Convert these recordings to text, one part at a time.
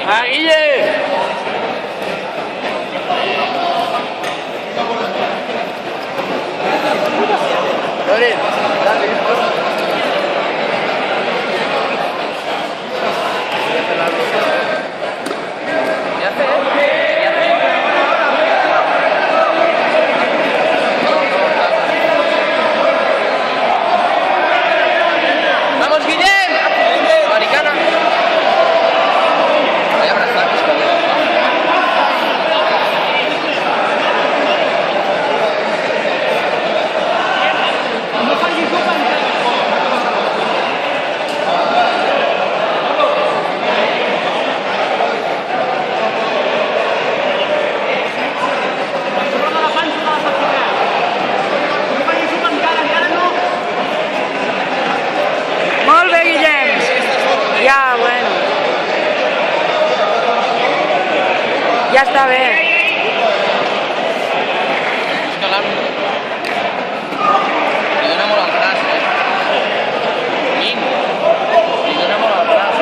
¡Ah, Guille! Loren, ¡vamos, Guillem! Americana. Voy a abrazar, Molt bé, Guillem. Ja, bueno. Ja està bé. És que l'àrbitre li dona molt al braç, Min, li dona molt al braç,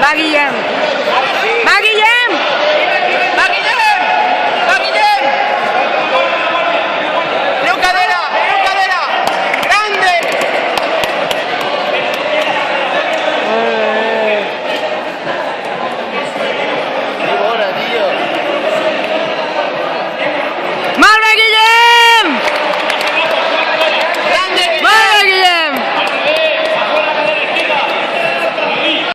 Va, Guillem.